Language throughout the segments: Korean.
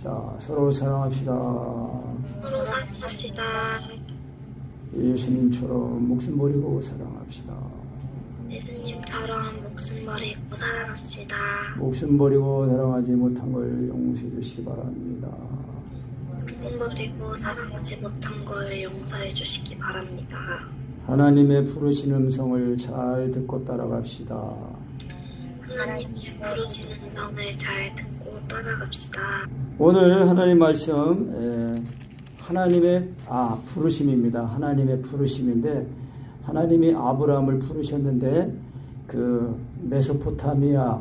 사랑합시다. 서로 사랑합시다. 서로 사랑합시다. 예수님처럼 목숨 버리고 사랑합시다. 예수님처럼 목숨 버리고 사랑합시다. 목숨 버리고 사랑하지 못한 걸 용서해 주시기 바랍니다. 목숨 버리고 사랑하지 못한 걸 용서해 주시기 바랍니다. 하나님의 부르신 음성을 잘 듣고 따라갑시다. 하나님의 부르시는 음성을 잘 듣고 따라갑시다. 오늘 하나님 말씀 하나님의 부르심입니다. 하나님의 부르심인데 하나님이 아브라함을 부르셨는데 그 메소포타미아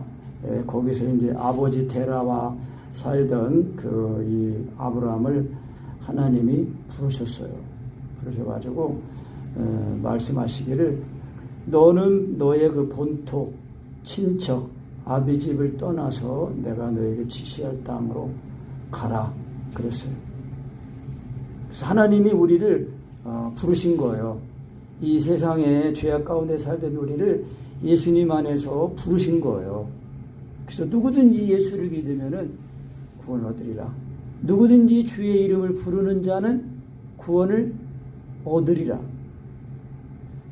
거기서 이제 아버지 데라와 살던 그 이 아브라함을 하나님이 부르셨어요. 그러셔가지고 말씀하시기를 너는 너의 그 본토 친척 아비집을 떠나서 내가 너에게 지시할 땅으로 가라 그랬어요. 그래서 하나님이 우리를 부르신 거예요. 이 세상에 죄악 가운데 살던 우리를 예수님 안에서 부르신 거예요. 그래서 누구든지 예수를 믿으면은 구원 얻으리라. 누구든지 주의 이름을 부르는 자는 구원을 얻으리라.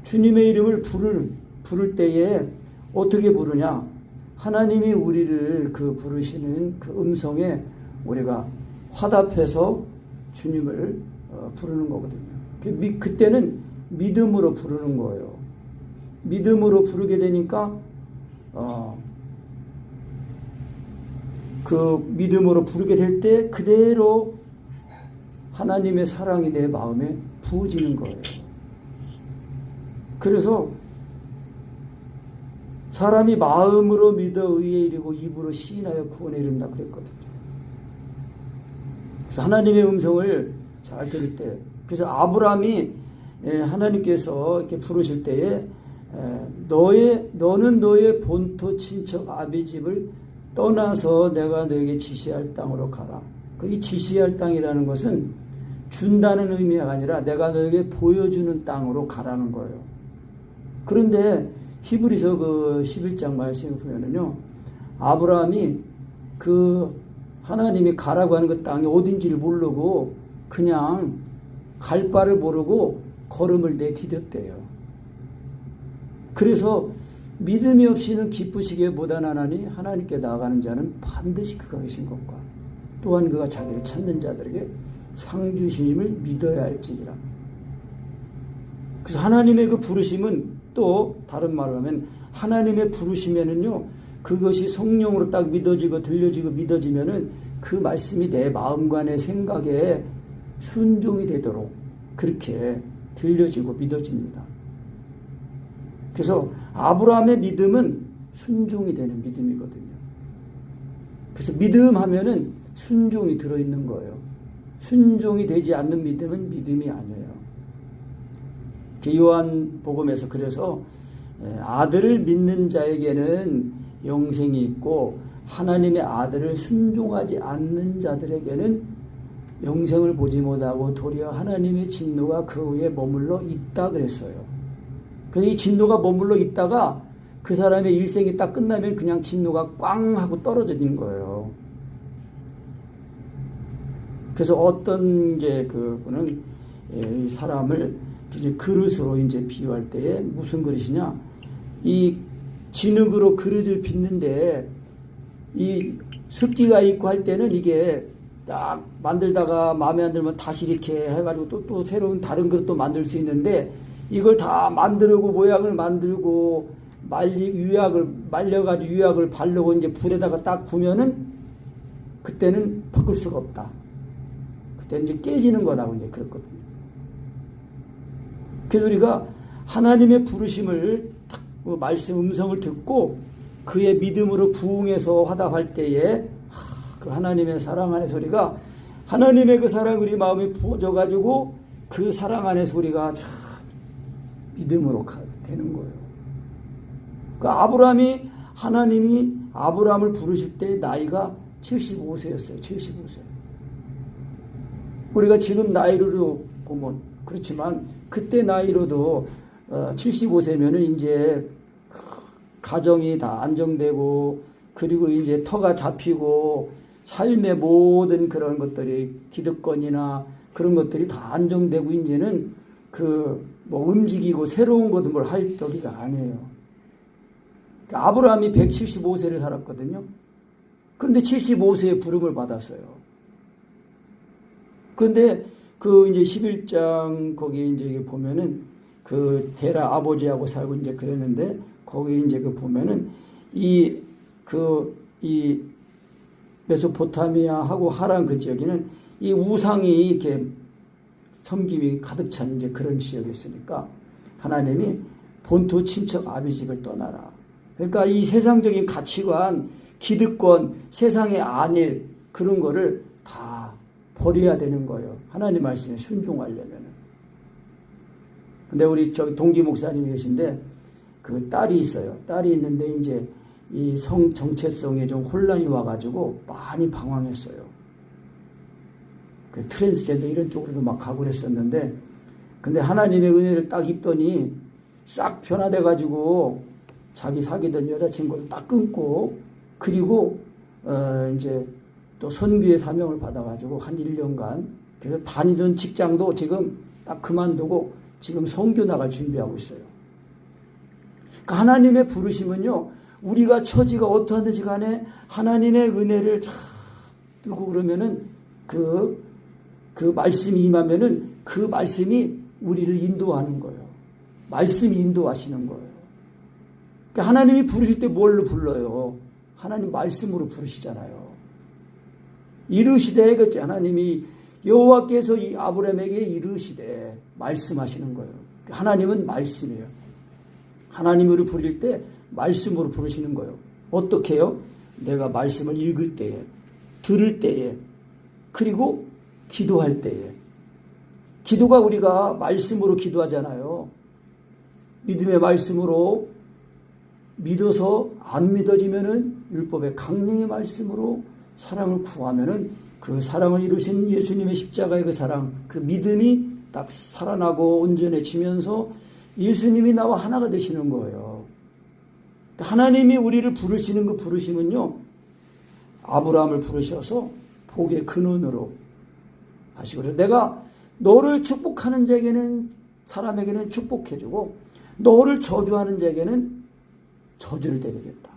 주님의 이름을 부를 때에 어떻게 부르냐? 하나님이 우리를 그 부르시는 그 음성에 우리가 화답해서 주님을 부르는 거거든요. 그때는 믿음으로 부르는 거예요. 믿음으로 부르게 되니까 그 믿음으로 부르게 될 때 그대로 하나님의 사랑이 내 마음에 부어지는 거예요. 그래서 사람이 마음으로 믿어 의에 이르고 입으로 시인하여 구원에 이른다 그랬거든요. 그래서 하나님의 음성을 잘 들을 때, 그래서 아브라함이 하나님께서 이렇게 부르실 때에 너는 너의 본토 친척 아비집을 떠나서 내가 너에게 지시할 땅으로 가라. 이 지시할 땅이라는 것은 준다는 의미가 아니라 내가 너에게 보여주는 땅으로 가라는 거예요. 그런데 히브리서 그 11장 말씀을 보면은요, 아브라함이 그 하나님이 가라고 하는 그 땅이 어딘지를 모르고 그냥 갈 바를 모르고 걸음을 내디뎠대요. 그래서 믿음이 없이는 기쁘시기에 못하나니 하나님께 나아가는 자는 반드시 그가 계신 것과 또한 그가 자기를 찾는 자들에게 상 주심을 믿어야 할지니라. 그래서 하나님의 그 부르심은 또 다른 말로 하면 하나님의 부르심에는요, 그것이 성령으로 딱 믿어지고 들려지고 믿어지면은 그 말씀이 내 마음과 내 생각에 순종이 되도록 그렇게 들려지고 믿어집니다. 그래서 아브라함의 믿음은 순종이 되는 믿음이거든요. 그래서 믿음 하면은 순종이 들어있는 거예요. 순종이 되지 않는 믿음은 믿음이 아니에요. 요한복음에서 그래서 아들을 믿는 자에게는 영생이 있고 하나님의 아들을 순종하지 않는 자들에게는 영생을 보지 못하고 도리어 하나님의 진노가 그 위에 머물러 있다 그랬어요. 그래서 이 진노가 머물러 있다가 그 사람의 일생이 딱 끝나면 그냥 진노가 꽝 하고 떨어지는 거예요. 그래서 어떤 이제 그분은 이 사람을 이제 그릇으로 이제 비유할 때에 무슨 그릇이냐? 이 진흙으로 그릇을 빚는데 이 습기가 있고 할 때는 이게 딱 만들다가 마음에 안 들면 다시 이렇게 해가지고 또 새로운 다른 그릇도 만들 수 있는데 이걸 다 만들고 모양을 만들고 말려가지고 유약을 바르고 이제 불에다가 딱 구면은 그때는 바꿀 수가 없다. 그때 이제 깨지는 거라고 이제 그랬거든요. 그래서 우리가 하나님의 부르심을 딱 말씀 음성을 듣고 그의 믿음으로 부응해서 화답할 때에 그 하나님의 사랑 안에서 우리가 하나님의 그 사랑 우리 마음에 부어져가지고 그 사랑 안에서 우리가 참 믿음으로 되는 거예요. 그 하나님이 아브라함을 부르실 때 나이가 75세였어요. 75세. 우리가 지금 나이로 보면 그렇지만 그때 나이로도 75세면은 이제 가정이 다 안정되고 그리고 이제 터가 잡히고 삶의 모든 그런 것들이 기득권이나 그런 것들이 다 안정되고 이제는 뭐 움직이고 새로운 것을 뭘 할 때가 아니에요. 아브라함이 175세를 살았거든요. 그런데 75세에 부름을 받았어요. 그런데 이제 11장 거기 이제 보면은 데라 아버지하고 살고 이제 그랬는데 거기 이제 보면은 이 메소포타미아하고 하란 그 지역에는 이 우상이 이렇게 섬김이 가득 찬 이제 그런 지역이었으니까 하나님이 본토 친척 아비집을 떠나라. 그러니까 이 세상적인 가치관, 기득권, 세상의 안일 그런 거를 다 버려야 되는 거예요. 하나님 말씀에 순종하려면은. 근데 우리 동기 목사님이 계신데 딸이 있어요. 딸이 있는데 이제 이 정체성에 좀 혼란이 와가지고 많이 방황했어요. 트랜스젠더 이런 쪽으로도 막 가고 그랬었는데, 근데 하나님의 은혜를 딱 입더니 싹 변화돼가지고 자기 사귀던 여자친구를 딱 끊고, 그리고 이제 또 선교의 사명을 받아가지고 한 1년간 그래서 다니던 직장도 지금 딱 그만두고 지금 선교 나갈 준비하고 있어요. 그러니까 하나님의 부르심은요, 우리가 처지가 어떠하든지 간에 하나님의 은혜를 쫙 들고 그러면은 그 말씀이 임하면은 그 말씀이 우리를 인도하는 거예요. 말씀이 인도하시는 거예요. 그러니까 하나님이 부르실 때 뭘로 불러요? 하나님 말씀으로 부르시잖아요. 이르시되 그랬죠. 하나님이 여호와께서 이 아브라함에게 이르시되 말씀하시는 거예요. 하나님은 말씀이에요. 하나님이 우리를 부를 때 말씀으로 부르시는 거예요. 어떻게 해요? 내가 말씀을 읽을 때에, 들을 때에, 그리고 기도할 때에. 기도가 우리가 말씀으로 기도하잖아요. 믿음의 말씀으로 믿어서 안 믿어지면은 율법의 강령의 말씀으로 사랑을 구하면은 그 사랑을 이루신 예수님의 십자가의 그 사랑, 그 믿음이 딱 살아나고 온전해지면서 예수님이 나와 하나가 되시는 거예요. 하나님이 우리를 부르시는 그 부르심은요, 아브라함을 부르셔서 복의 근원으로 하시고, 내가 너를 축복하는 자에게는, 사람에게는 축복해주고 너를 저주하는 자에게는 저주를 드리겠다.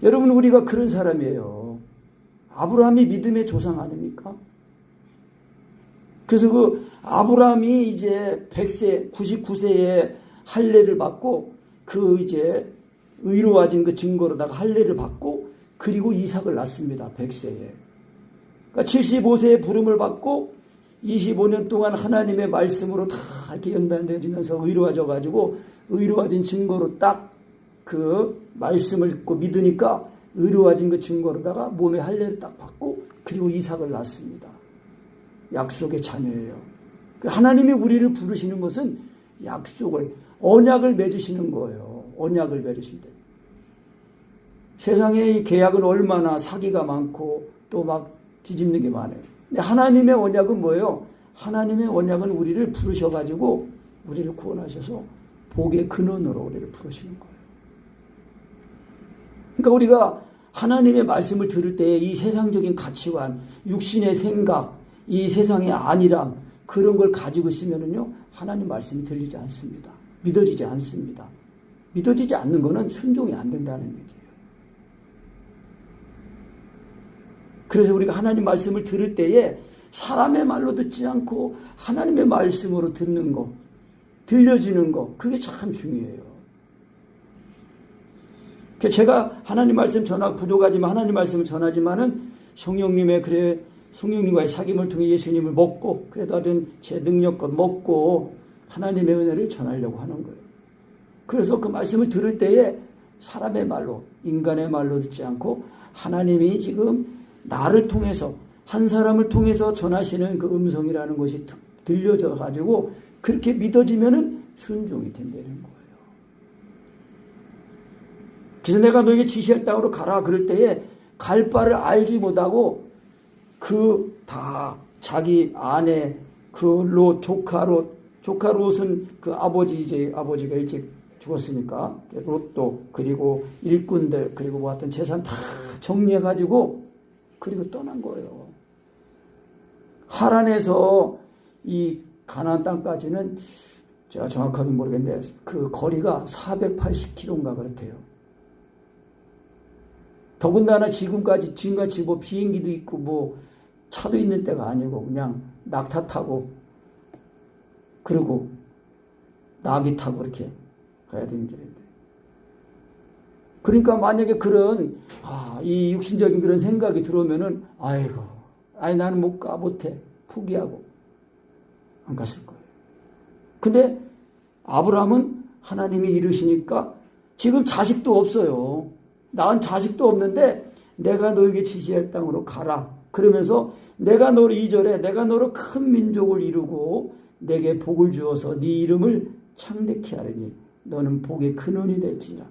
여러분, 우리가 그런 사람이에요. 아브라함이 믿음의 조상 아닙니까? 그래서 아브라함이 이제 100세, 99세에 할례를 받고 이제 의로워진 그 증거로다가 할례를 받고 그리고 이삭을 낳습니다. 100세에. 그러니까 75세에 부름을 받고 25년 동안 하나님의 말씀으로 다 이렇게 연단되어지면서 의로워져 가지고 의로워진 증거로 딱 그 말씀을 읽고 믿으니까 의로워진 그 증거로다가 몸에 할례를 딱 받고 그리고 이삭을 낳습니다. 약속의 자녀예요. 하나님이 우리를 부르시는 것은 약속을, 언약을 맺으시는 거예요. 언약을 맺으신대. 세상에 계약은 얼마나 사기가 많고 또 막 뒤집는 게 많아요. 근데 하나님의 언약은 뭐예요? 하나님의 언약은 우리를 부르셔가지고 우리를 구원하셔서 복의 근원으로 우리를 부르시는 거예요. 그러니까 우리가 하나님의 말씀을 들을 때 이 세상적인 가치관, 육신의 생각, 이 세상의 안일함, 그런 걸 가지고 있으면은요, 하나님 말씀이 들리지 않습니다. 믿어지지 않습니다. 믿어지지 않는 것은 순종이 안 된다는 얘기예요. 그래서 우리가 하나님 말씀을 들을 때에 사람의 말로 듣지 않고 하나님의 말씀으로 듣는 거, 들려지는 거, 그게 참 중요해요. 제가 하나님 말씀 부족하지만 하나님 말씀을 전하지만은 성령님과의 사귐을 통해 예수님을 먹고, 그래도 하여튼 제 능력껏 먹고 하나님의 은혜를 전하려고 하는 거예요. 그래서 그 말씀을 들을 때에 사람의 말로, 인간의 말로 듣지 않고 하나님이 지금 나를 통해서, 한 사람을 통해서 전하시는 그 음성이라는 것이 들려져 가지고 그렇게 믿어지면은 순종이 된다는 거예요. 그래서 내가 너에게 지시할 땅으로 가라 그럴 때에 갈 바를 알지 못하고 다 자기 아내 조카 롯은 그 아버지가 일찍 죽었으니까 롯도 그리고 일꾼들 그리고 뭐 하여튼 재산 다 정리해 가지고 그리고 떠난 거예요. 하란에서 이 가나안 땅까지는 제가 정확하게 모르겠는데 그 거리가 480km인가 그렇대요. 더군다나 지금같이 뭐 비행기도 있고 뭐 차도 있는 때가 아니고 그냥 낙타 타고 그리고 나귀 타고 이렇게 가야 되는 길인데. 그러니까 만약에 그런 이 육신적인 그런 생각이 들어오면은 아니 나는 못 가, 못해, 포기하고 안 갔을 거예요. 근데 아브라함은 하나님이 이르시니까 지금 자식도 없어요. 낳은 자식도 없는데 내가 너에게 지시할 땅으로 가라. 그러면서 내가 너를 2절에 내가 너로 큰 민족을 이루고 내게 복을 주어서 네 이름을 창대케 하리니 너는 복의 근원이 될지라.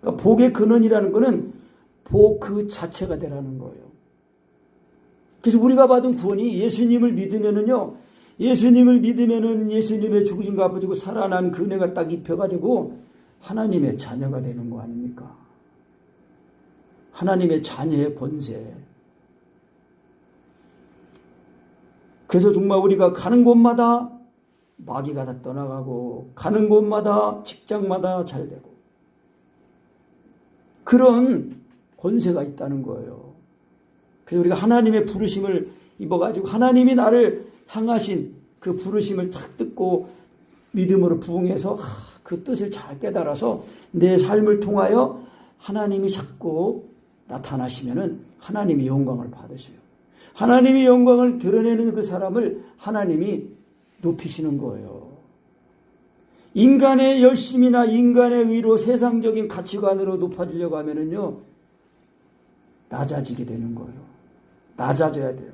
그러니까 복의 근원이라는 것은 복 그 자체가 되라는 거예요. 그래서 우리가 받은 구원이 예수님을 믿으면은요, 예수님을 믿으면은 예수님의 죽으신 값을 주고 살아난 그 은혜가 딱 입혀가지고 하나님의 자녀가 되는 거 아닙니까? 하나님의 자녀의 권세. 그래서 정말 우리가 가는 곳마다 마귀가 다 떠나가고 가는 곳마다 직장마다 잘 되고 그런 권세가 있다는 거예요. 그래서 우리가 하나님의 부르심을 입어가지고 하나님이 나를 향하신 그 부르심을 탁 듣고 믿음으로 부응해서 그 뜻을 잘 깨달아서 내 삶을 통하여 하나님이 자꾸 나타나시면은 하나님이 영광을 받으셔요. 하나님이 영광을 드러내는 그 사람을 하나님이 높이시는 거예요. 인간의 열심이나 인간의 의로 세상적인 가치관으로 높아지려고 하면은요, 낮아지게 되는 거예요. 낮아져야 돼요.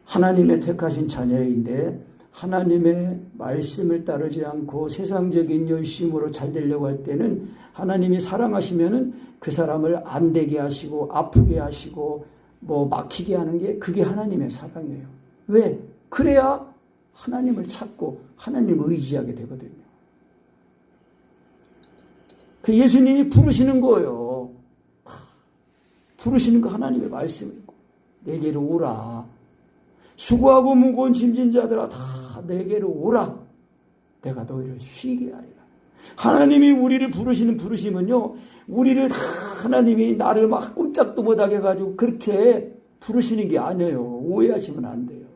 하나님의 택하신 자녀인데 하나님의 말씀을 따르지 않고 세상적인 열심으로 잘 되려고 할 때는 하나님이 사랑하시면은 그 사람을 안 되게 하시고 아프게 하시고 뭐 막히게 하는 게 그게 하나님의 사랑이에요. 왜? 그래야 하나님을 찾고 하나님을 의지하게 되거든요. 그 예수님이 부르시는 거예요. 부르시는 거 하나님의 말씀이고 내게로 오라. 수고하고 무거운 짐진 자들아 다 내게로 오라. 내가 너희를 쉬게 하리라. 하나님이 우리를 부르시는 부르심은요, 우리를 다 하나님이 나를 막 꼼짝도 못하게 해가지고 그렇게 부르시는 게 아니에요. 오해하시면 안 돼요.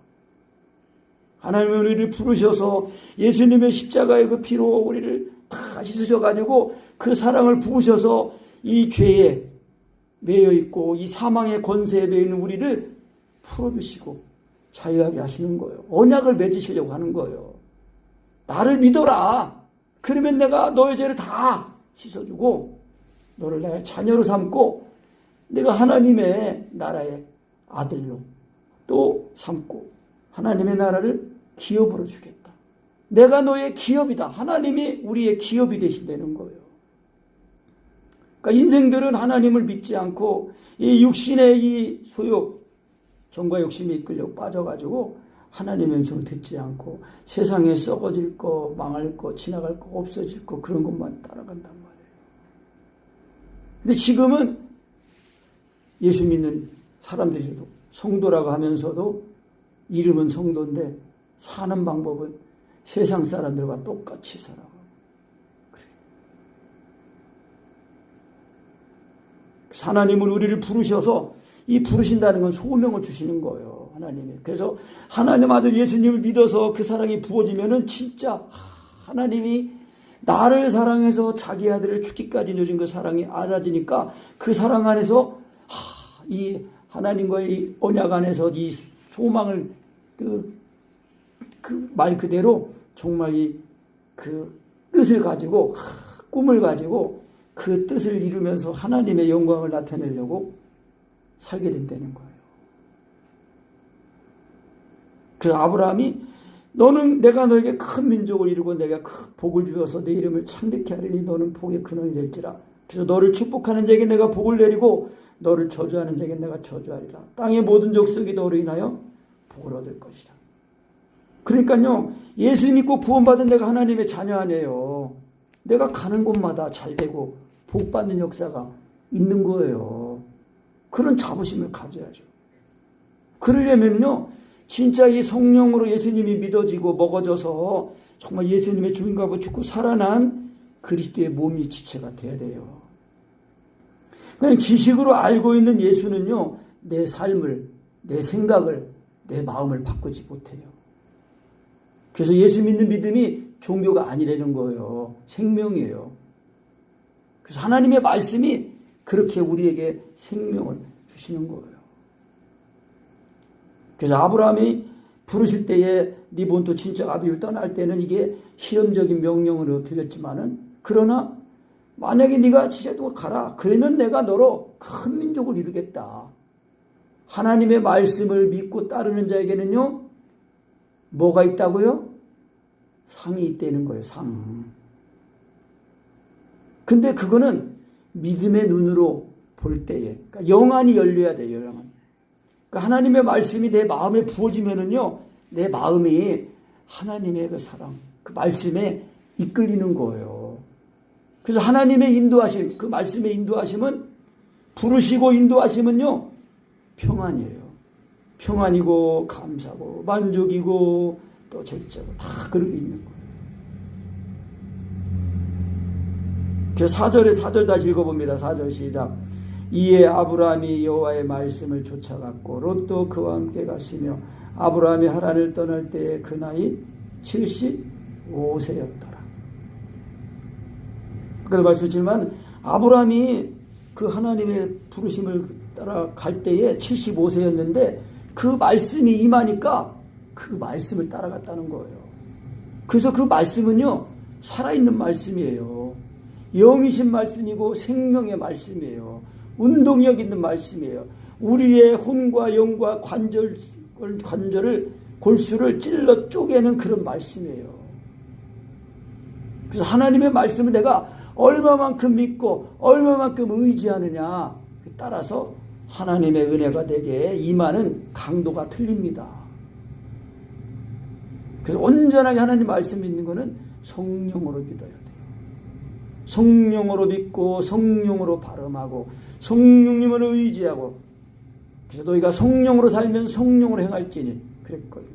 하나님은 우리를 부르셔서 예수님의 십자가의 그 피로 우리를 다 씻으셔가지고 그 사랑을 부으셔서 이 죄에 매여 있고 이 사망의 권세에 매여 있는 우리를 풀어주시고 자유하게 하시는 거예요. 언약을 맺으시려고 하는 거예요. 나를 믿어라. 그러면 내가 너의 죄를 다 씻어주고 너를 나의 자녀로 삼고 내가 하나님의 나라의 아들로 또 삼고 하나님의 나라를 기업으로 주겠다. 내가 너의 기업이다. 하나님이 우리의 기업이 되신다는 거예요. 그러니까 인생들은 하나님을 믿지 않고 이 육신의 이 소욕, 정과 욕심에 이끌려 빠져가지고 하나님의 음성을 듣지 않고 세상에 썩어질 거, 망할 거, 지나갈 거, 없어질 거 그런 것만 따라간단 말이에요. 근데 지금은 예수 믿는 사람들도 성도라고 하면서도 이름은 성도인데 사는 방법은 세상 사람들과 똑같이 살아가고 그래요. 하나님은 우리를 부르셔서 이 부르신다는 건 소명을 주시는 거예요. 하나님이. 그래서 하나님 아들 예수님을 믿어서 그 사랑이 부어지면은 진짜 하나님이 나를 사랑해서 자기 아들을 죽기까지 내준 그 사랑이 알아지니까 그 사랑 안에서 이 하나님과의 언약 안에서 이 소망을 그 말 그대로 정말 그 뜻을 가지고 꿈을 가지고 그 뜻을 이루면서 하나님의 영광을 나타내려고 살게 된다는 거예요. 그 아브라함이 너는 내가 너에게 큰 민족을 이루고 내가 큰 복을 주어서 내 이름을 창대케 하리니 너는 복의 근원이 될지라. 그래서 너를 축복하는 자에게 내가 복을 내리고 너를 저주하는 자에게 내가 저주하리라. 땅의 모든 족속이 너로 인하여 복을 얻을 것이다. 그러니까요, 예수 믿고 구원받은 내가 하나님의 자녀 아니에요. 내가 가는 곳마다 잘 되고 복 받는 역사가 있는 거예요. 그런 자부심을 가져야죠. 그러려면요, 진짜 이 성령으로 예수님이 믿어지고 먹어져서 정말 예수님의 죽음과 죽고 살아난 그리스도의 몸이 지체가 돼야 돼요. 그냥 지식으로 알고 있는 예수는요, 내 삶을, 내 생각을, 내 마음을 바꾸지 못해요. 그래서 예수 믿는 믿음이 종교가 아니라는 거예요. 생명이에요. 그래서 하나님의 말씀이 그렇게 우리에게 생명을 주시는 거예요. 그래서 아브라함이 부르실 때에 네 본토 친척 아비를 떠날 때는 이게 시험적인 명령으로 드렸지만은, 그러나 만약에 네가 진짜 가라, 그러면 내가 너로 큰 민족을 이루겠다. 하나님의 말씀을 믿고 따르는 자에게는요, 뭐가 있다고요? 상이 있다는 거예요. 상. 근데 그거는 믿음의 눈으로 볼 때에, 그러니까 영안이 열려야 돼요. 영안. 그러니까 하나님의 말씀이 내 마음에 부어지면은요, 내 마음이 하나님의 그 사랑, 그 말씀에 이끌리는 거예요. 그래서 하나님의 인도하심, 그 말씀의 인도하심은, 부르시고 인도하심은요, 평안이에요. 평안이고 감사고 만족이고 또 절제고 다 그렇게 있는 거예요. 그래서 4절 다시 읽어봅니다. 4절 시작. 이에 아브라함이 여호와의 말씀을 쫓아갔고 롯도 그와 함께 갔으며 아브라함이 하란을 떠날 때에 그 나이 75세였더라. 그래서 말씀드리지만 아브라함이 그 하나님의 부르심을 따라 갈 때에 75세였는데 그 말씀이 임하니까 그 말씀을 따라갔다는 거예요. 그래서 그 말씀은요, 살아있는 말씀이에요. 영이신 말씀이고 생명의 말씀이에요. 운동력 있는 말씀이에요. 우리의 혼과 영과 관절을 골수를 찔러 쪼개는 그런 말씀이에요. 그래서 하나님의 말씀을 내가 얼마만큼 믿고 얼마만큼 의지하느냐 따라서 하나님의 은혜가 내게 임하는 강도가 틀립니다. 그래서 온전하게 하나님 말씀 믿는 것은 성령으로 믿어야 돼요. 성령으로 믿고 성령으로 발음하고 성령님을 의지하고, 그래서 너희가 성령으로 살면 성령으로 행할지니 그랬거든요.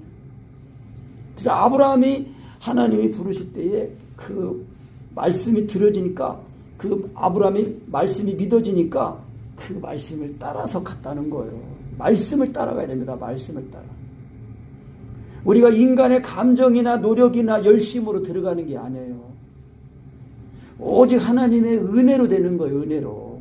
그래서 아브라함이 하나님이 부르실 때에 그 말씀이 들어지니까, 그 아브라함이 말씀이 믿어지니까 그 말씀을 따라서 갔다는 거예요. 말씀을 따라가야 됩니다. 말씀을 따라. 우리가 인간의 감정이나 노력이나 열심으로 들어가는 게 아니에요. 오직 하나님의 은혜로 되는 거예요. 은혜로.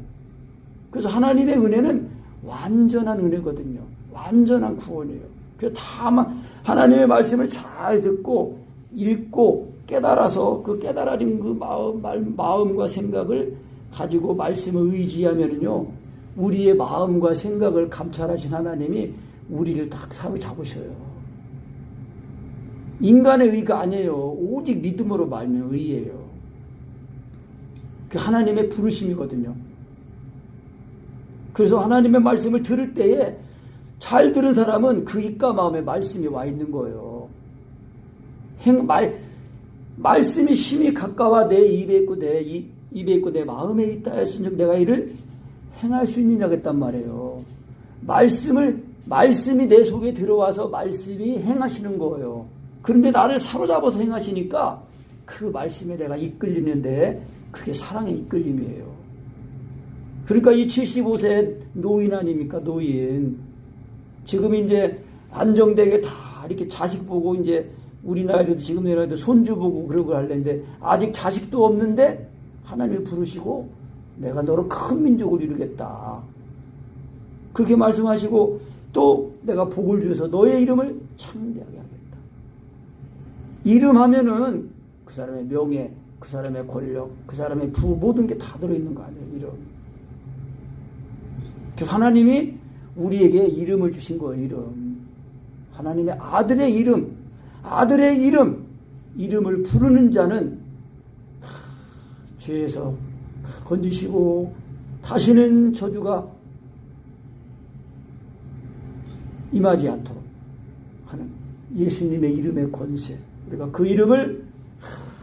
그래서 하나님의 은혜는 완전한 은혜거든요. 완전한 구원이에요. 그래서 다만 하나님의 말씀을 잘 듣고 읽고 깨달아서 그 깨달아진 그 마음과 생각을 가지고 말씀을 의지하면요, 우리의 마음과 생각을 감찰하신 하나님이 우리를 딱 사로잡으셔요. 인간의 의가 아니에요. 오직 믿음으로 말면 의예요. 그 하나님의 부르심이거든요. 그래서 하나님의 말씀을 들을 때에 잘 들은 사람은 그 입과 마음에 말씀이 와 있는 거예요. 말씀이 심히 가까워 내 입에 있고 내 마음에 있다 했으니 내가 이를 행할 수 있느냐고 했단 말이에요. 말씀이 내 속에 들어와서 말씀이 행하시는 거예요. 그런데 나를 사로잡아서 행하시니까 그 말씀에 내가 이끌리는데 그게 사랑의 이끌림이에요. 그러니까 이 75세 노인 아닙니까? 노인. 지금 이제 안정되게 다 이렇게 자식 보고 이제 우리 나이도 지금 내 나이도 손주 보고 그러고 하려는데 아직 자식도 없는데 하나님이 부르시고 내가 너로 큰 민족을 이루겠다. 그렇게 말씀하시고 또 내가 복을 주셔서 너의 이름을 창대하게 하겠다. 이름 하면은 그 사람의 명예, 그 사람의 권력, 그 사람의 부 모든 게 다 들어있는 거 아니에요. 이름. 그래서 하나님이 우리에게 이름을 주신 거예요. 이름. 하나님의 아들의 이름을 부르는 자는 죄에서 건지시고 다시는 저주가 임하지 않도록 하는 예수님의 이름의 권세, 우리가 그 이름을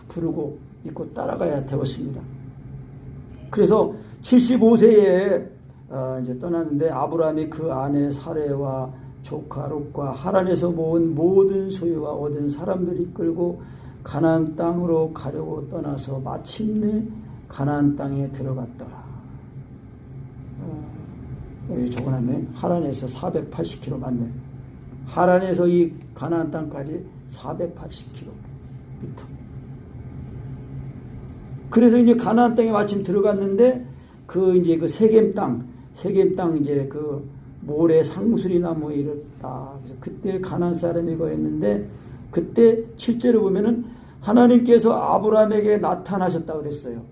부르고 믿고 따라가야 되었습니다. 그래서 75세에 이제 떠났는데 아브라함이 그 아내 사레와 조카 롯과 하란에서 모은 모든 소유와 얻은 사람들이 끌고 가나안 땅으로 가려고 떠나서 마침내 가나안 땅에 들어갔더라. 여기 적어놨네. 하란에서 480km 맞네. 하란에서 이 가나안 땅까지 480km. 그래서 이제 가나안 땅에 마침 들어갔는데 이제 그 세겜 땅 이제 그 모래 상수리나 뭐 이렇다. 그래서 그때 가나안 사람이 거였는데 그때 실제로 보면은 하나님께서 아브라함에게 나타나셨다 그랬어요.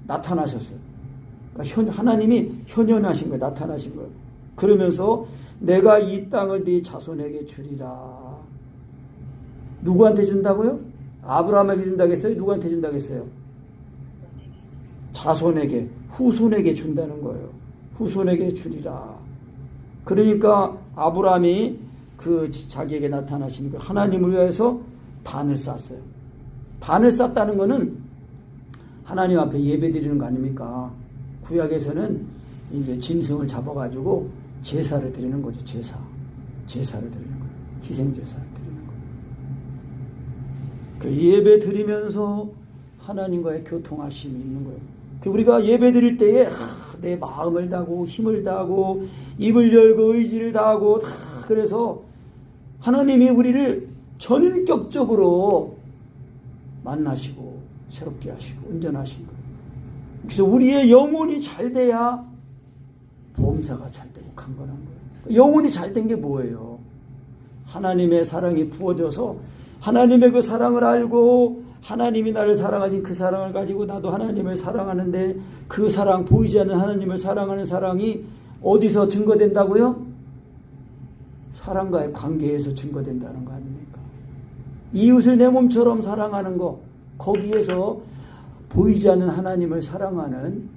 나타나셨어요. 그러니까 하나님이 현현하신 거예요. 나타나신 거예요. 그러면서 내가 이 땅을 네 자손에게 주리라. 누구한테 준다고요? 아브라함에게 준다고 했어요? 누구한테 준다고 했어요? 자손에게, 후손에게 준다는 거예요. 후손에게 주리라. 그러니까 아브라함이 자기에게 나타나신 하나님을 위해서 단을 쌓았어요. 단을 쌓았다는 것은 하나님 앞에 예배 드리는 거 아닙니까? 구약에서는 이제 짐승을 잡아가지고 제사를 드리는 거죠. 제사를 드리는 거예요. 희생제사를 드리는 거예요. 그 예배 드리면서 하나님과의 교통하심이 있는 거예요. 우리가 예배 드릴 때에 내 마음을 다하고 힘을 다하고 입을 열고 의지를 다하고 그래서 하나님이 우리를 전인격적으로 만나시고 새롭게 하시고 운전하신 거예요. 그래서 우리의 영혼이 잘 돼야 범사가 잘 되고 강건한 거예요. 영혼이 잘 된 게 뭐예요? 하나님의 사랑이 부어져서 하나님의 그 사랑을 알고 하나님이 나를 사랑하신 그 사랑을 가지고 나도 하나님을 사랑하는데 그 사랑, 보이지 않는 하나님을 사랑하는 사랑이 어디서 증거된다고요? 사랑과의 관계에서 증거된다는 거 아닙니까? 이웃을 내 몸처럼 사랑하는 거, 거기에서 보이지 않는 하나님을 사랑하는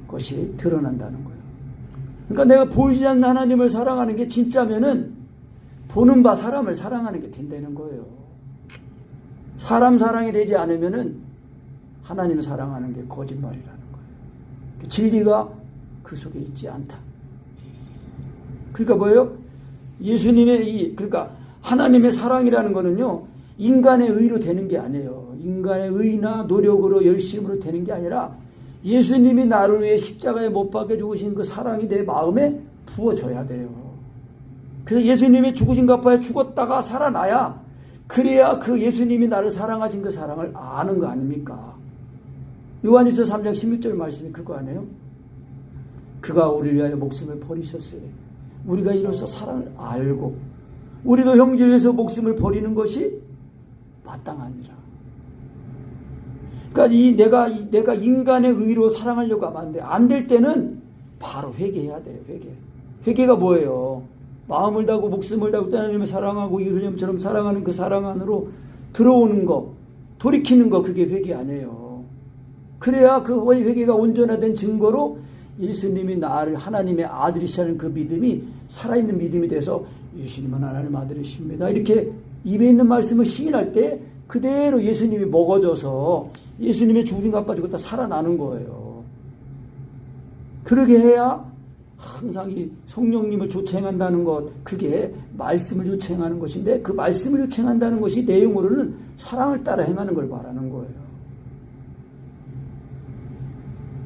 그것이 드러난다는 거예요. 그러니까 내가 보이지 않는 하나님을 사랑하는 게 진짜면은 보는 바 사람을 사랑하는 게 된다는 거예요. 사람 사랑이 되지 않으면은 하나님을 사랑하는 게 거짓말이라는 거예요. 진리가 그 속에 있지 않다. 그러니까 뭐예요? 그러니까 하나님의 사랑이라는 거는요, 인간의 의로 되는 게 아니에요. 인간의 의나 노력으로 열심으로 되는 게 아니라 예수님이 나를 위해 십자가에 못 박혀 죽으신 그 사랑이 내 마음에 부어져야 돼요. 그래서 예수님이 죽으신 값에 죽었다가 살아나야, 그래야 그 예수님이 나를 사랑하신 그 사랑을 아는 거 아닙니까? 요한일서 3장 16절 말씀이 그거 아니에요? 그가 우리를 위하여 목숨을 버리셨으니 우리가 이로써 사랑을 알고 우리도 형제를 위해서 목숨을 버리는 것이 마땅하니라. 그러니까 내가 인간의 의로 사랑하려고 하면 안 돼. 안 될 때는 바로 회개해야 돼요. 회개가 뭐예요? 마음을 다하고 목숨을 다하고 하나님을 사랑하고 이웃처럼 사랑하는 그 사랑 안으로 들어오는 거, 돌이키는 거, 그게 회개 아니에요. 그래야 그 회개가 온전화된 증거로 예수님이 나를 하나님의 아들이시라는 그 믿음이 살아있는 믿음이 돼서 예수님은 하나님 아들이십니다. 이렇게 입에 있는 말씀을 시인할 때 그대로 예수님이 먹어져서 예수님의 죽으신 것 가지고 다 살아나는 거예요. 그러게 해야 항상 이 성령님을 조차행한다는 것, 그게 말씀을 조차행하는 것인데 그 말씀을 조차행한다는 것이 내용으로는 사랑을 따라 행하는 걸 말하는 거예요.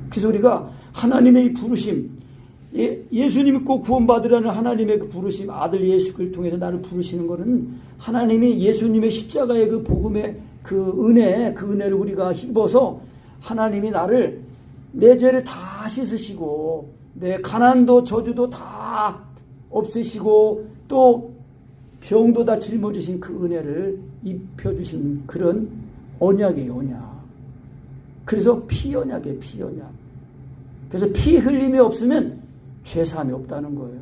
그래서 우리가 하나님의 이 부르심, 예수 믿고 구원받으라는 하나님의 그 부르심, 아들 예수 그리스도를 통해서 나를 부르시는 것은 하나님이 예수님의 십자가의 그 복음의 그 은혜를 우리가 입어서 하나님이 나를, 내 죄를 다 씻으시고 내 가난도 저주도 다 없애시고 또 병도 다 짊어지신 그 은혜를 입혀주신 그런 언약이에요. 언약. 그래서 피언약이에요. 피언약. 그래서 피 흘림이 없으면 죄사함이 없다는 거예요.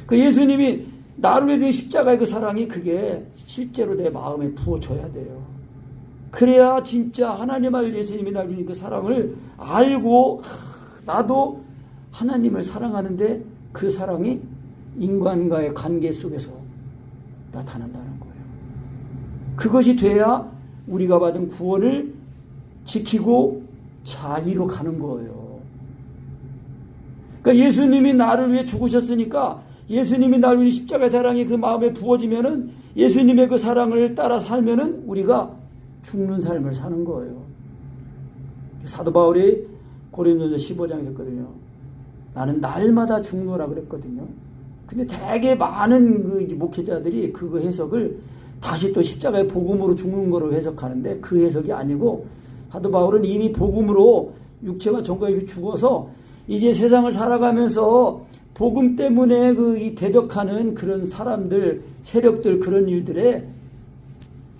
그 예수님이 나를 위해 주신 십자가의 그 사랑이 그게 실제로 내 마음에 부어져야 돼요. 그래야 진짜 하나님 아들 예수님이 나를 주신 그 사랑을 알고 나도 하나님을 사랑하는데 그 사랑이 인간과의 관계 속에서 나타난다는 거예요. 그것이 돼야 우리가 받은 구원을 지키고 잘 이뤄가는 거예요. 그러니까 예수님이 나를 위해 죽으셨으니까 예수님이 나를 위해 십자가의 사랑이 그 마음에 부어지면은 예수님의 그 사랑을 따라 살면은 우리가 죽는 삶을 사는 거예요. 사도 바울이 고린도전서 15장에 있었거든요. 나는 날마다 죽노라 그랬거든요. 근데 되게 많은 그 목회자들이 그 해석을 다시 또 십자가의 복음으로 죽는 거로 해석하는데 그 해석이 아니고 사도 바울은 이미 복음으로 육체와 정과에 죽어서 이제 세상을 살아가면서 복음 때문에 이 대적하는 그런 사람들, 세력들, 그런 일들에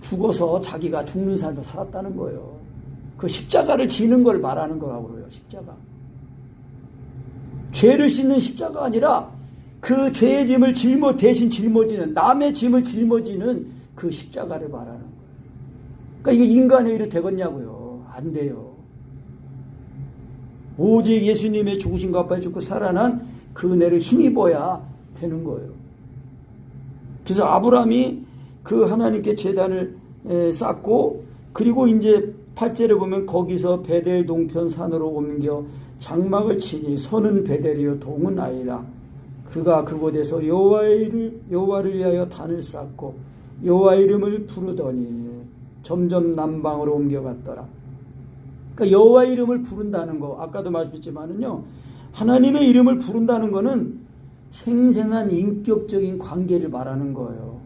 죽어서 자기가 죽는 삶을 살았다는 거예요. 그 십자가를 지는 걸 말하는 거라고 그래요. 십자가. 죄를 씻는 십자가 아니라 그 죄의 짐을 대신 짊어지는, 남의 짐을 짊어지는 그 십자가를 말하는 거예요. 그러니까 이게 인간의 일이 되겠냐고요. 안 돼요. 오직 예수님의 죽으신 것 앞에 죽고 살아난 그 은혜를 힘입어야 되는 거예요. 그래서 아브라함이 그 하나님께 제단을 쌓고, 그리고 이제 8절에 보면 거기서 베델 동편 산으로 옮겨 장막을 치니 선은 베델이요 동은 아이라. 그가 그곳에서 여호와를 위하여 단을 쌓고 여호와 이름을 부르더니 점점 남방으로 옮겨갔더라. 그러니까 여호와 이름을 부른다는 거, 아까도 말씀했지만은요, 하나님의 이름을 부른다는 거는 생생한 인격적인 관계를 말하는 거예요.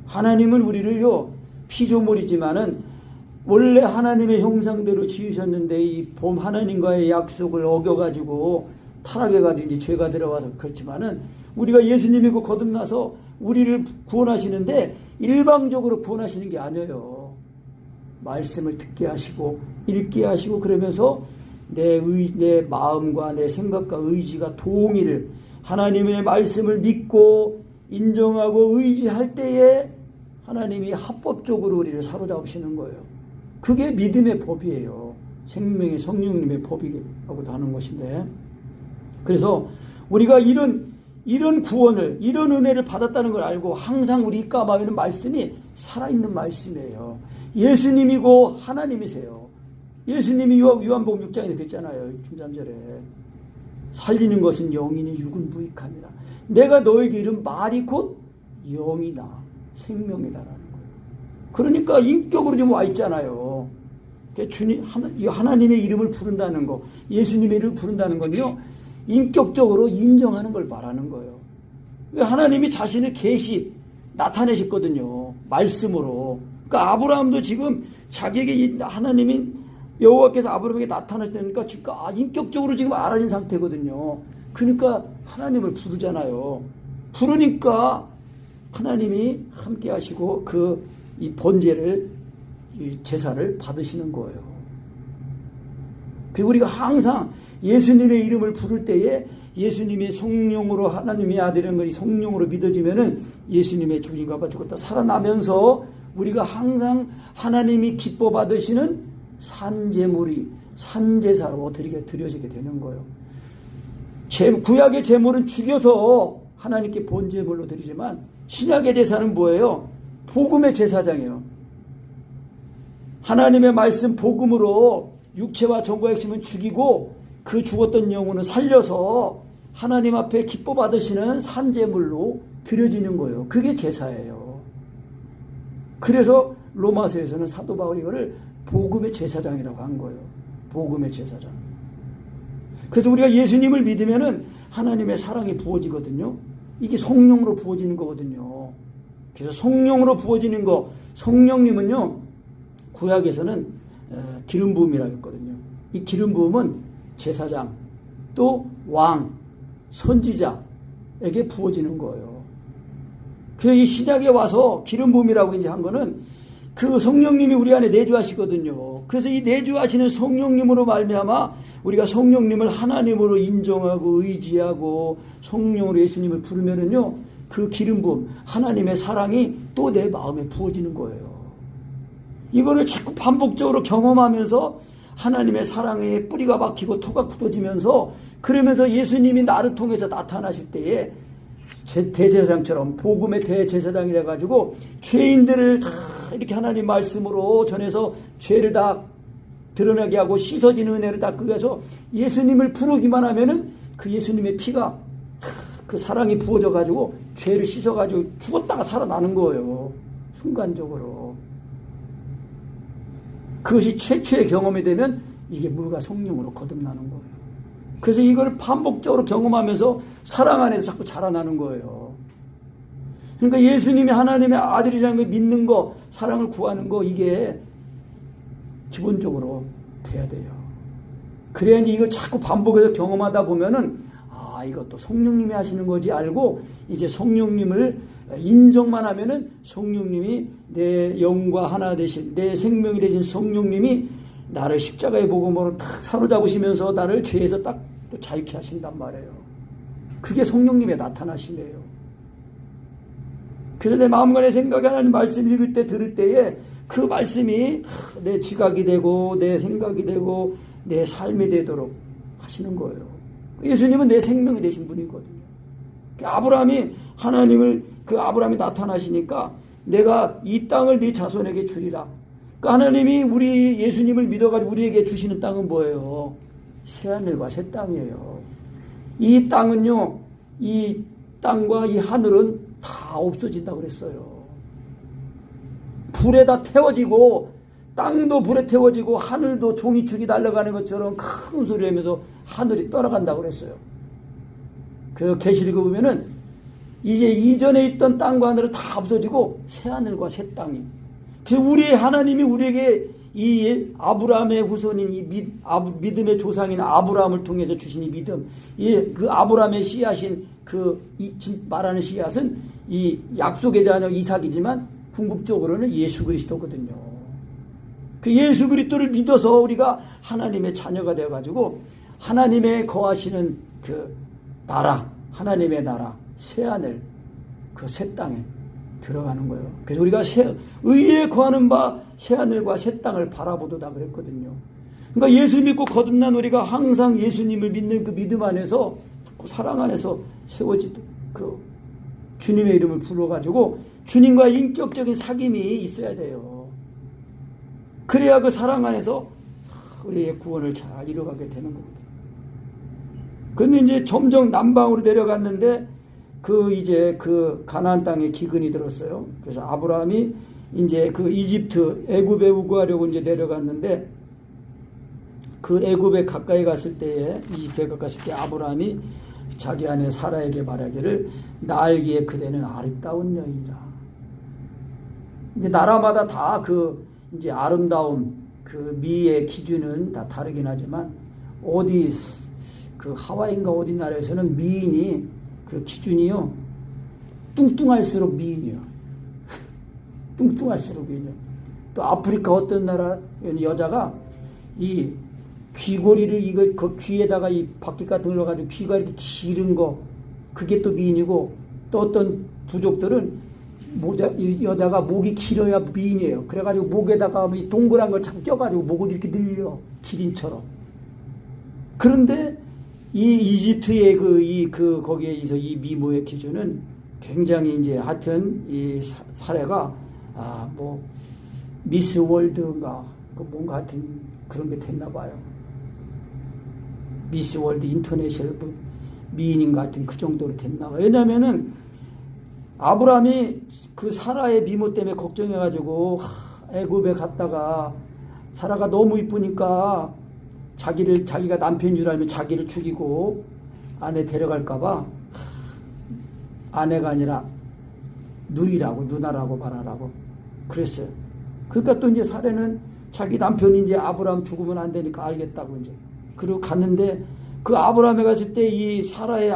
하나님은 우리를요, 피조물이지만은 원래 하나님의 형상대로 지으셨는데 이 하나님과의 약속을 어겨가지고 타락해가지고 이제 죄가 들어와서 그렇지만은 우리가 예수님이고 거듭나서 우리를 구원하시는데 일방적으로 구원하시는 게 아니에요. 말씀을 듣게 하시고 읽게 하시고 그러면서 내 마음과 내 생각과 의지가 동의를, 하나님의 말씀을 믿고 인정하고 의지할 때에 하나님이 합법적으로 우리를 사로잡으시는 거예요. 그게 믿음의 법이에요. 생명의 성령님의 법이라고도 하는 것인데, 그래서 우리가 이런 구원을, 이런 은혜를 받았다는 걸 알고 항상 우리 입가 마음에는 말씀이 살아있는 말씀이에요. 예수님이고 하나님이세요. 예수님이 요한복음 6장에 그랬잖아요. 13절에 살리는 것은 영이니 육은 무익하니라. 내가 너에게 이른 말이 곧 영이나 생명이다라는 거예요. 그러니까 인격으로 좀 와 있잖아요. 주님, 하나님의 이름을 부른다는 거, 예수님의 이름을 부른다는 건요, 인격적으로 인정하는 걸 말하는 거예요. 하나님이 자신을 나타내셨거든요. 말씀으로. 그러니까 아브라함도 지금 자기에게 하나님이 여호와께서 아브라함에게 나타나셨다니까 지금 인격적으로 지금 알아진 상태거든요. 그러니까 하나님을 부르잖아요. 부르니까 하나님이 함께 하시고 이 번제를, 이 제사를 받으시는 거예요. 그리고 우리가 항상 예수님의 이름을 부를 때에 예수님의 성령으로 하나님의 아들인 것이 성령으로 믿어지면은 예수님의 죽으신 것 앞에 죽었다 살아나면서 우리가 항상 하나님이 기뻐 받으시는 산제물이 산제사로 드려지게 되는 거예요. 구약의 제물은 죽여서 하나님께 본제물로 드리지만 신약의 제사는 뭐예요? 복음의 제사장이에요. 하나님의 말씀 복음으로 육체와 정과 핵심은 죽이고 그 죽었던 영혼을 살려서 하나님 앞에 기뻐 받으시는 산제물로 드려지는 거예요. 그게 제사예요. 그래서 로마서에서는 사도 바울이 이거를 복음의 제사장이라고 한 거예요. 복음의 제사장. 그래서 우리가 예수님을 믿으면은 하나님의 사랑이 부어지거든요. 이게 성령으로 부어지는 거거든요. 그래서 성령으로 부어지는 거, 성령님은요, 구약에서는 기름 부음이라고 했거든요. 이 기름 부음은 제사장, 또 왕, 선지자에게 부어지는 거예요. 그래서 이 신약에 와서 기름 부음이라고 이제 한 거는 그 성령님이 우리 안에 내주하시거든요. 그래서 이 내주하시는 성령님으로 말미암아 우리가 성령님을 하나님으로 인정하고 의지하고 성령으로 예수님을 부르면은요, 그 기름 부음, 하나님의 사랑이 또 내 마음에 부어지는 거예요. 이거를 자꾸 반복적으로 경험하면서 하나님의 사랑에 뿌리가 박히고 토가 굳어지면서, 그러면서 예수님이 나를 통해서 나타나실 때에 대제사장처럼 복음의 대제사장이라 가지고 죄인들을 다 이렇게 하나님 말씀으로 전해서 죄를 다 드러나게 하고 씻어지는 은혜를 다 끄게 해서 예수님을 부르기만 하면은 그 예수님의 피가 그 사랑이 부어져 가지고 죄를 씻어 가지고 죽었다가 살아나는 거예요. 순간적으로. 그것이 최초의 경험이 되면 이게 물과 성령으로 거듭나는 거예요. 그래서 이걸 반복적으로 경험하면서 사랑 안에서 자꾸 자라나는 거예요. 그러니까 예수님이 하나님의 아들이라는 걸 믿는 거, 사랑을 구하는 거, 이게 기본적으로 돼야 돼요. 그래야 이제 이걸 자꾸 반복해서 경험하다 보면은 이것도 성령님이 하시는 거지 알고 이제 성령님을 인정만 하면은 성령님이 내 영과 하나 되신 내 생명이 되신 성령님이 나를 십자가의 복음으로 탁 사로잡으시면서 나를 죄에서 딱 또 자유케 하신단 말이에요. 그게 성령님의 나타나심이에요. 그래서 내 마음과 내 생각이 하나님 말씀 읽을 때 들을 때에 그 말씀이 내 지각이 되고 내 생각이 되고 내 삶이 되도록 하시는 거예요. 예수님은 내 생명이 되신 분이거든요. 아브라함이 아브라함이 나타나시니까 내가 이 땅을 네 자손에게 주리라. 그러니까 하나님이 우리 예수님을 믿어가지고 우리에게 주시는 땅은 뭐예요? 새하늘과 새 땅이에요. 이 땅은요, 이 땅과 이 하늘은 다 없어진다고 그랬어요. 불에 다 태워지고 땅도 불에 태워지고 하늘도 종이축이 날아가는 것처럼 큰 소리 하면서 하늘이 떠나간다고 그랬어요. 그래서 계시록에 보면은 이제 이전에 있던 땅과 하늘은 다 없어지고 새 하늘과 새 땅이. 그래서 우리 하나님이 우리에게 이 아브라함의 후손인 이 믿음의 조상인 아브라함을 통해서 주신 이 믿음, 그 아브라함의 씨앗인 말하는 씨앗은 이 약속의 자녀 이삭이지만 궁극적으로는 예수 그리스도거든요. 그 예수 그리스도를 믿어서 우리가 하나님의 자녀가 되어가지고 하나님의 거하시는 그 나라, 하나님의 나라, 새하늘, 그 새 땅에 들어가는 거예요. 그래서 우리가 의에 거하는 바 새하늘과 새 땅을 바라보도다 그랬거든요. 그러니까 예수 믿고 거듭난 우리가 항상 예수님을 믿는 그 믿음 안에서 그 사랑 안에서 세워지듯 그 주님의 이름을 불러가지고 주님과 인격적인 사귐이 있어야 돼요. 그래야 그 사랑 안에서 우리의 구원을 잘 이루어가게 되는 겁니다. 근데 이제 점점 남방으로 내려갔는데 이제 가나안 땅에 기근이 들었어요. 그래서 아브라함이 이제 이집트 애굽에 우거하려고 이제 내려갔는데 그 애굽에 가까이 갔을 때에 이집트에 갔을 때 아브라함이 자기 아내 사라에게 말하기를 나 알기에 그대는 아름다운 여인이라. 이제 나라마다 다 이제 아름다움 미의 기준은 다 다르긴 하지만 하와이인가 어디 나라에서는 미인이 기준이요 뚱뚱할수록 미인이요. 뚱뚱할수록 미인이요. 또 아프리카 어떤 나라 여자가 이 귀고리를 그 귀에다가 이 바퀴 같은 걸 넣어가지고 귀가 이렇게 기른 거 그게 또 미인이고 또 어떤 부족들은 이 여자가 목이 길어야 미인이에요. 그래가지고 목에다가 이 동그란 걸 자꾸 껴가지고 목을 이렇게 늘려 기린처럼. 그런데 이 이집트의 거기에서 이 미모의 기준은 굉장히 이제 하여튼 이 사례가 미스 월드인가 뭔가 하여튼 그런 게 됐나 봐요. 미스 월드 인터내셔널 미인인가 하여튼 그 정도로 됐나 봐요. 왜냐면은 아브라함이 사라의 미모 때문에 걱정해가지고 애굽에 갔다가 사라가 너무 이쁘니까 자기가 남편인 줄 알면 자기를 죽이고 아내 데려갈까봐 아내가 아니라 누나라고 말하라고 그랬어요. 그러니까 또 이제 사례는 자기 남편이 이제 아브라함 죽으면 안 되니까 알겠다고 이제 그리고 갔는데 아브라함에 갔을 때 이 사라의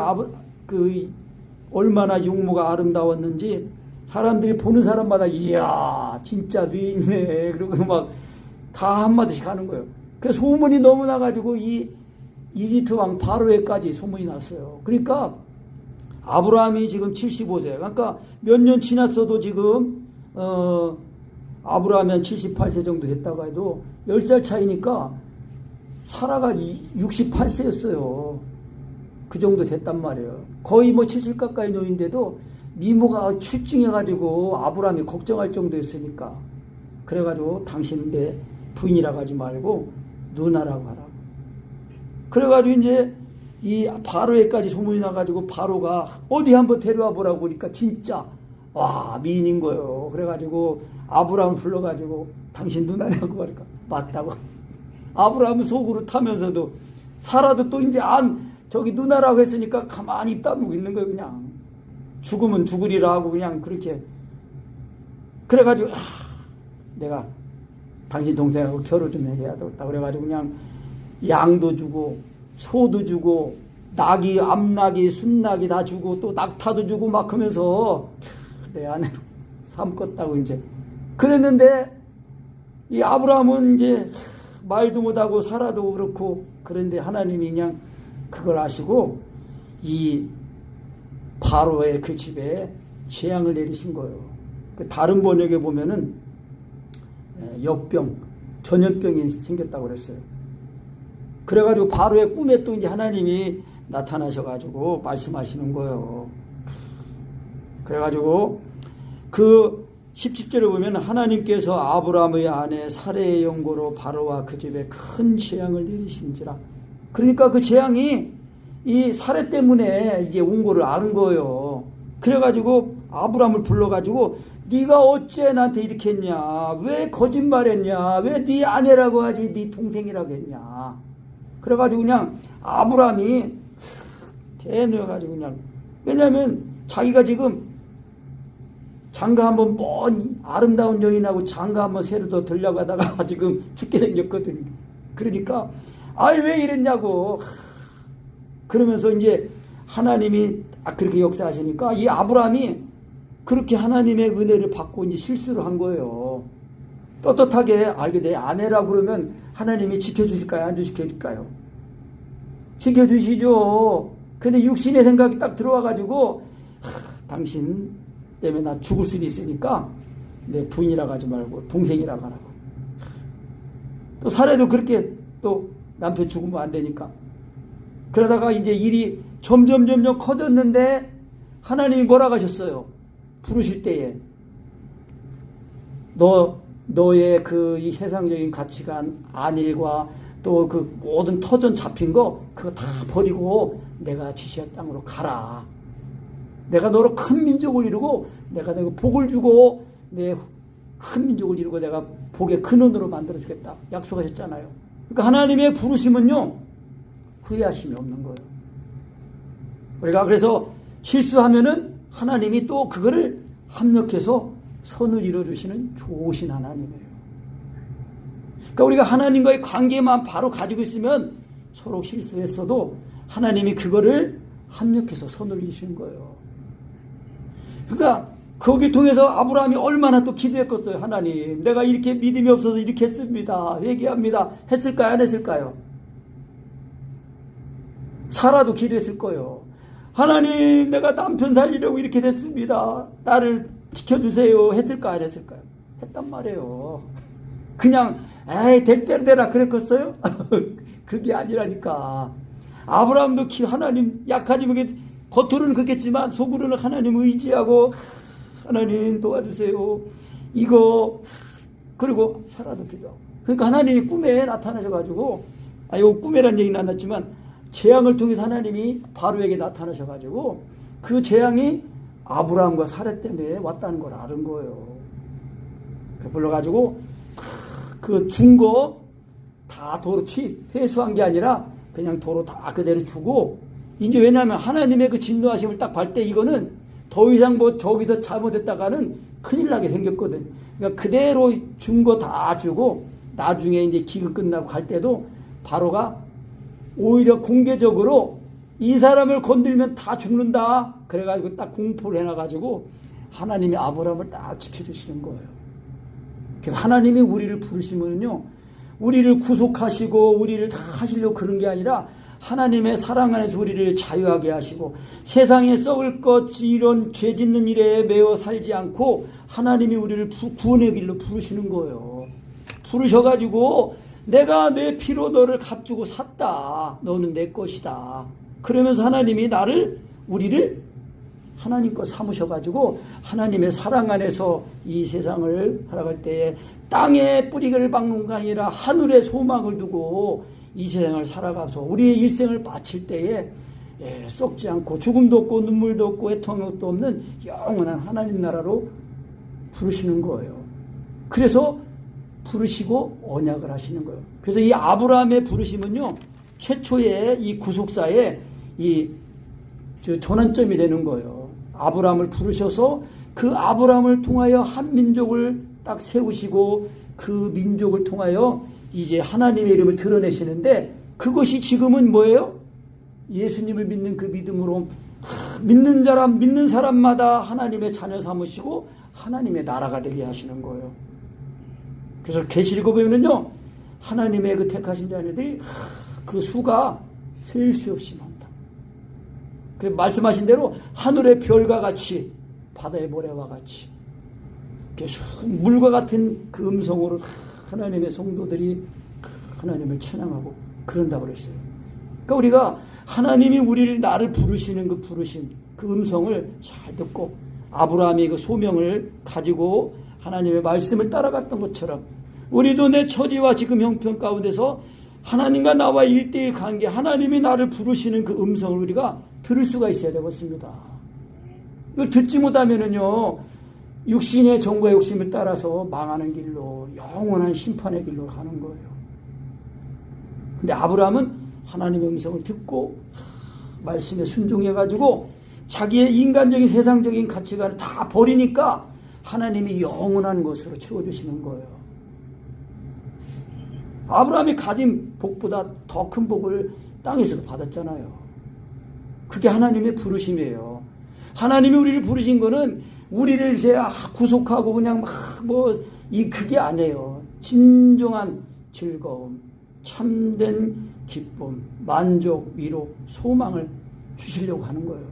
얼마나 용모가 아름다웠는지 사람들이 보는 사람마다 이야 진짜 미인이네 그리고 막 다 한마디씩 하는 거예요. 그래서 소문이 너무 나가지고 이 이집트 왕 바로에까지 소문이 났어요. 그러니까 아브라함이 지금 75세. 그러니까 몇 년 지났어도 지금 아브라함이 한 78세 정도 됐다고 해도 10살 차이니까 사라가 68세였어요. 그 정도 됐단 말이에요. 거의 70 가까이 노인데도 미모가 출중해가지고 아브라함이 걱정할 정도였으니까 그래가지고 당신 내 부인이라고 하지 말고 누나라고 하라고. 그래가지고 이제 이 바로에까지 소문이 나가지고 바로가 어디 한번 데려와 보라고 보니까 진짜 와 미인인 거예요. 그래가지고 아브라함을 불러가지고 당신 누나냐고 하니까 맞다고. 아브라함은 속으로 타면서도 사라도 또 이제 저기 누나라고 했으니까 가만히 입 다물고 있는 거예요. 그냥 죽으면 죽으리라 하고 그냥 그렇게. 그래가지고 내가 당신 동생하고 결혼 좀 해야 되겠다. 그래가지고 그냥 양도 주고 소도 주고 낙이 암낙이 순낙이 다 주고 또 낙타도 주고 막 하면서 내 아내로 삼겠다고 이제 그랬는데 이 아브라함은 이제 말도 못하고 살아도 그렇고 그런데 하나님이 그냥 그걸 아시고 이 바로의 그 집에 재앙을 내리신 거예요. 그 다른 번역에 보면은 역병, 전염병이 생겼다고 그랬어요. 그래가지고 바로의 꿈에 또 이제 하나님이 나타나셔가지고 말씀하시는 거예요. 그래가지고 그 17절에 보면 하나님께서 아브라함의 아내 사레의 영고로 바로와 그 집에 큰 재앙을 내리신지라. 그러니까 그 재앙이 이 사레 때문에 이제 온 거를 아는 거예요. 그래가지고 아브라함을 불러가지고 네가 어째 나한테 이렇게 했냐? 왜 거짓말했냐? 왜 네 아내라고 하지 네 동생이라고 했냐? 그래가지고 그냥 아브라함이 개누여가지고 그냥 왜냐하면 자기가 지금 장가 한번 먼 아름다운 여인하고 장가 한번 새로 더 들려고 하다가 지금 죽게 생겼거든. 그러니까 아이 왜 이랬냐고. 그러면서 이제 하나님이 그렇게 역사하시니까 이 아브라함이 그렇게 하나님의 은혜를 받고 이제 실수를 한 거예요. 떳떳하게 이게 내 아내라고 그러면 하나님이 지켜주실까요? 안 지켜줄까요? 지켜주시죠. 근데 육신의 생각이 딱 들어와가지고 당신 때문에 나 죽을 수도 있으니까 내 부인이라고 하지 말고 동생이라고 하라고. 또 사례도 그렇게 또 남편 죽으면 안 되니까. 그러다가 이제 일이 점점 커졌는데 하나님이 뭐라고 하셨어요? 부르실 때에 너의 그 이 세상적인 가치관 안일과 또 그 모든 터전 잡힌 거 그거 다 버리고 내가 지시할 땅으로 가라. 내가 너로 큰 민족을 이루고 내가 복을 주고 내 큰 민족을 이루고 내가 복의 근원으로 만들어 주겠다 약속하셨잖아요. 그러니까 하나님의 부르심은요 후회하심이 없는 거예요. 우리가 그래서 실수하면은 하나님이 또 그거를 합력해서 선을 이루어주시는 좋으신 하나님이에요. 그러니까 우리가 하나님과의 관계만 바로 가지고 있으면 서로 실수했어도 하나님이 그거를 합력해서 선을 이루시는 거예요. 그러니까 거기 통해서 아브라함이 얼마나 또 기도했겠어요. 하나님 내가 이렇게 믿음이 없어서 이렇게 했습니다. 회개합니다. 했을까요? 안 했을까요? 사라도 기도했을 거예요. 하나님 내가 남편 살리려고 이렇게 됐습니다. 나를 지켜주세요. 했을까요? 안 했을까요? 했단 말이에요. 그냥 에이 될 대로 되라 그랬겠어요? 그게 아니라니까. 아브라함도 하나님 약하지만 겉으로는 그렇겠지만 속으로는 하나님 의지하고 하나님 도와주세요. 이거 그리고 사라도 기도하고. 그러니까 하나님이 꿈에 나타나셔가지고 이거 꿈에란 얘기는 안 났지만 재앙을 통해서 하나님이 바로에게 나타나셔가지고 그 재앙이 아브라함과 사례 때문에 왔다는 걸 아는 거예요. 불러가지고 그 준 거 다 도로 회수한 게 아니라 그냥 도로 다 그대로 주고 이제 왜냐하면 하나님의 그 진노하심을 딱 볼 때 이거는 더 이상 뭐 저기서 잘못했다가는 큰일 나게 생겼거든. 그러니까 그대로 준 거 다 주고 나중에 이제 기근 끝나고 갈 때도 바로가 오히려 공개적으로 이 사람을 건들면 다 죽는다. 그래가지고 딱 공포를 해놔가지고 하나님이 아브라함을 딱 지켜주시는 거예요. 그래서 하나님이 우리를 부르시면요, 우리를 구속하시고 우리를 다 하시려고 그런 게 아니라 하나님의 사랑 안에서 우리를 자유하게 하시고 세상에 썩을 것 이런 죄 짓는 일에 매여 살지 않고 하나님이 우리를 구원의 길로 부르시는 거예요. 부르셔가지고 내가 내 피로 너를 값주고 샀다. 너는 내 것이다. 그러면서 하나님이 우리를 하나님 것 삼으셔가지고 하나님의 사랑 안에서 이 세상을 살아갈 때에 땅에 뿌리를 박는 게 아니라 하늘에 소망을 두고 이 세상을 살아가서 우리의 일생을 마칠 때에 썩지 않고 죽음도 없고 눈물도 없고 애통도 없는 영원한 하나님 나라로 부르시는 거예요. 그래서 부르시고 언약을 하시는 거예요. 그래서 이 아브라함의 부르심은요, 최초의 이 구속사의 이 전환점이 되는 거예요. 아브라함을 부르셔서 그 아브라함을 통하여 한 민족을 딱 세우시고 그 민족을 통하여 이제 하나님의 이름을 드러내시는데, 그것이 지금은 뭐예요? 예수님을 믿는 그 믿음으로 믿는 사람마다 하나님의 자녀 삼으시고 하나님의 나라가 되게 하시는 거예요. 그래서 계시록에 보면은요, 하나님의 그 택하신 자녀들이 그 수가 셀 수 없이 많다. 그 말씀하신 대로 하늘의 별과 같이 바다의 모래와 같이 물과 같은 그 음성으로 하나님의 성도들이 하나님을 찬양하고 그런다고 그랬어요. 그러니까 우리가 하나님이 나를 부르시는 그 부르심, 그 음성을 잘 듣고 아브라함이 그 소명을 가지고 하나님의 말씀을 따라갔던 것처럼 우리도 내 처지와 지금 형편 가운데서 하나님과 나와 1대1 관계, 하나님이 나를 부르시는 그 음성을 우리가 들을 수가 있어야 되겠습니다. 이걸 듣지 못하면은요, 육신의 정과 욕심을 따라서 망하는 길로, 영원한 심판의 길로 가는 거예요. 근데 아브라함은 하나님의 음성을 듣고 말씀에 순종해가지고 자기의 인간적인 세상적인 가치관을 다 버리니까 하나님이 영원한 것으로 채워주시는 거예요. 아브라함이 가진 복보다 더 큰 복을 땅에서도 받았잖아요. 그게 하나님의 부르심이에요. 하나님이 우리를 부르신 거는 우리를 이제 구속하고 그냥 그게 아니에요. 진정한 즐거움, 참된 기쁨, 만족, 위로, 소망을 주시려고 하는 거예요.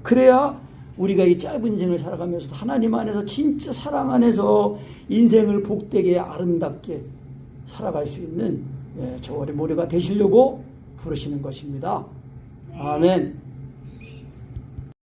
그래야 우리가 이 짧은 인생을 살아가면서 하나님 안에서 진짜 사랑 안에서 인생을 복되게 아름답게 살아갈 수 있는 저 우리 모두가 되시려고 부르시는 것입니다. 아멘.